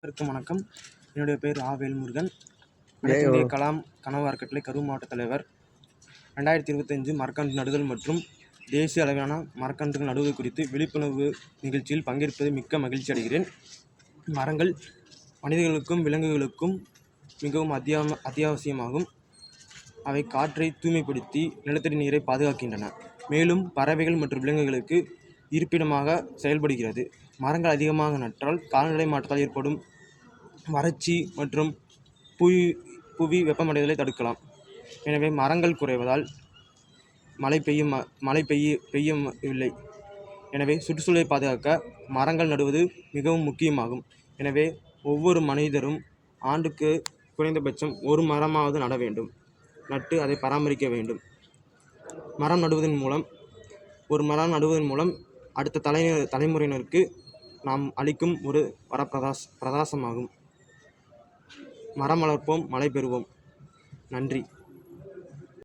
அனைவருக்கும் வணக்கம். என்னுடைய பேர் ஆ. வேல்முருகன். அனைத்து இந்திய கலாம் கனவு அறக்கட்டளை கரூர் மாவட்ட தலைவர். 2025 மரக்கன்று நடுதல் மற்றும் தேசிய அளவிலான மரக்கன்றுகள் நடுவது குறித்து விழிப்புணர்வு நிகழ்ச்சியில் பங்கேற்பது மிக்க மகிழ்ச்சி அடைகிறேன். மரங்கள் மனிதர்களுக்கும் விலங்குகளுக்கும் மிகவும் அத்தியாவசியமாகும். அவை காற்றை தூய்மைப்படுத்தி நிலத்தடி நீரை பாதுகாக்கின்றன. மேலும் பறவைகள் மற்றும் விலங்குகளுக்கு இருப்பிடமாக செயல்படுகிறது. மரங்கள் அதிகமாக நட்டால் காலநிலை மாற்றத்தால் ஏற்படும் வறட்சி மற்றும் புவி வெப்பமடைதலை தடுக்கலாம். எனவே மரங்கள் குறைவதால் மழை பெய்யவில்லை. எனவே சுற்றுச்சூழலை பாதுகாக்க மரங்கள் நடுவது மிகவும் முக்கியமாகும். எனவே ஒவ்வொரு மனிதரும் ஆண்டுக்கு குறைந்தபட்சம் ஒரு மரமாவது நட வேண்டும். நட்டு அதை பராமரிக்க வேண்டும். மரம் நடுவதன் மூலம் அடுத்த தலைமுறையினருக்கு நாம் அளிக்கும் ஒரு வரப்பிரசாதமாகும். மரம் வளர்ப்போம், மழை பெறுவோம். நன்றி.